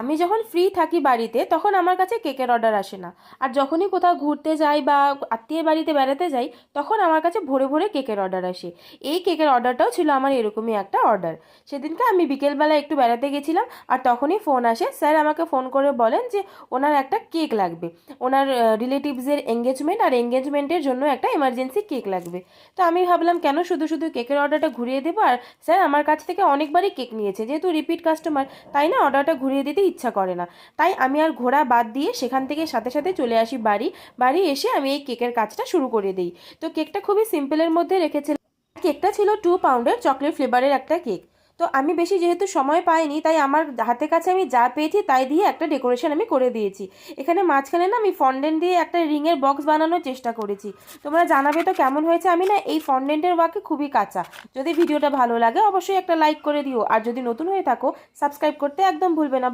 আমি যখন ফ্রি থাকি বাড়িতে তখন আমার কাছে কেকের অর্ডার আসে না। আর যখনই কোথাও ঘুরতে যাই বা আত্মীয়ের বাড়িতে বেড়াতে যাই তখন আমার কাছে ভোরে ভোরে কেকের অর্ডার আসে। এই কেকের অর্ডারটাও ছিল আমার এরকমই একটা অর্ডার। সেদিনকে আমি বিকেলবেলা একটু বেড়াতে গেছিলাম আর তখনই ফোন আসে, স্যার আমাকে ফোন করে বলেন যে ওনার একটা কেক লাগবে, ওনার রিলেটিভসের এঙ্গেজমেন্ট আর এঙ্গেজমেন্টের জন্য একটা এমার্জেন্সি কেক লাগবে। তো আমি ভাবলাম কেন শুধু শুধু কেকের অর্ডারটা ঘুরিয়ে দেবো, আর স্যার আমার কাছ থেকে অনেকবারই কেক নিয়েছে, যেহেতু রিপিট কাস্টমার তাই না অর্ডারটা ঘুরিয়ে দিতে ইচ্ছা করে না। তাই আমি আর ঘোরা বাদ দিয়ে সেখান থেকে সাথে সাথে চলে আসি বাড়ি। বাড়ি এসে আমি এই কেকের কাজটা শুরু করে দিই। তো কেকটা খুবই সিম্পলের মধ্যে রেখেছিলাম। কেকটা ছিল 2 পাউন্ডের চকলেট ফ্লেভারের একটা কেক। তো আমি বেশি যেহেতু সময় পাইনি তাই আমার হাতের কাছে আমি যা পেয়েছি তাই দিয়ে একটা ডেকোরেশন আমি করে দিয়েছি। এখানে মাঝখানে না আমি ফন্ডেন্ট দিয়ে একটা রিংয়ের বক্স বানানোর চেষ্টা করেছি। তোমরা জানাবে তো কেমন হয়েছে। আমি না এই ফন্ডেন্টের ওয়ার্কে খুবই কাঁচা। যদি ভিডিওটা ভালো লাগে অবশ্যই একটা লাইক করে দিও, আর যদি নতুন হয়ে থাকো সাবস্ক্রাইব করতে একদম ভুলবে না।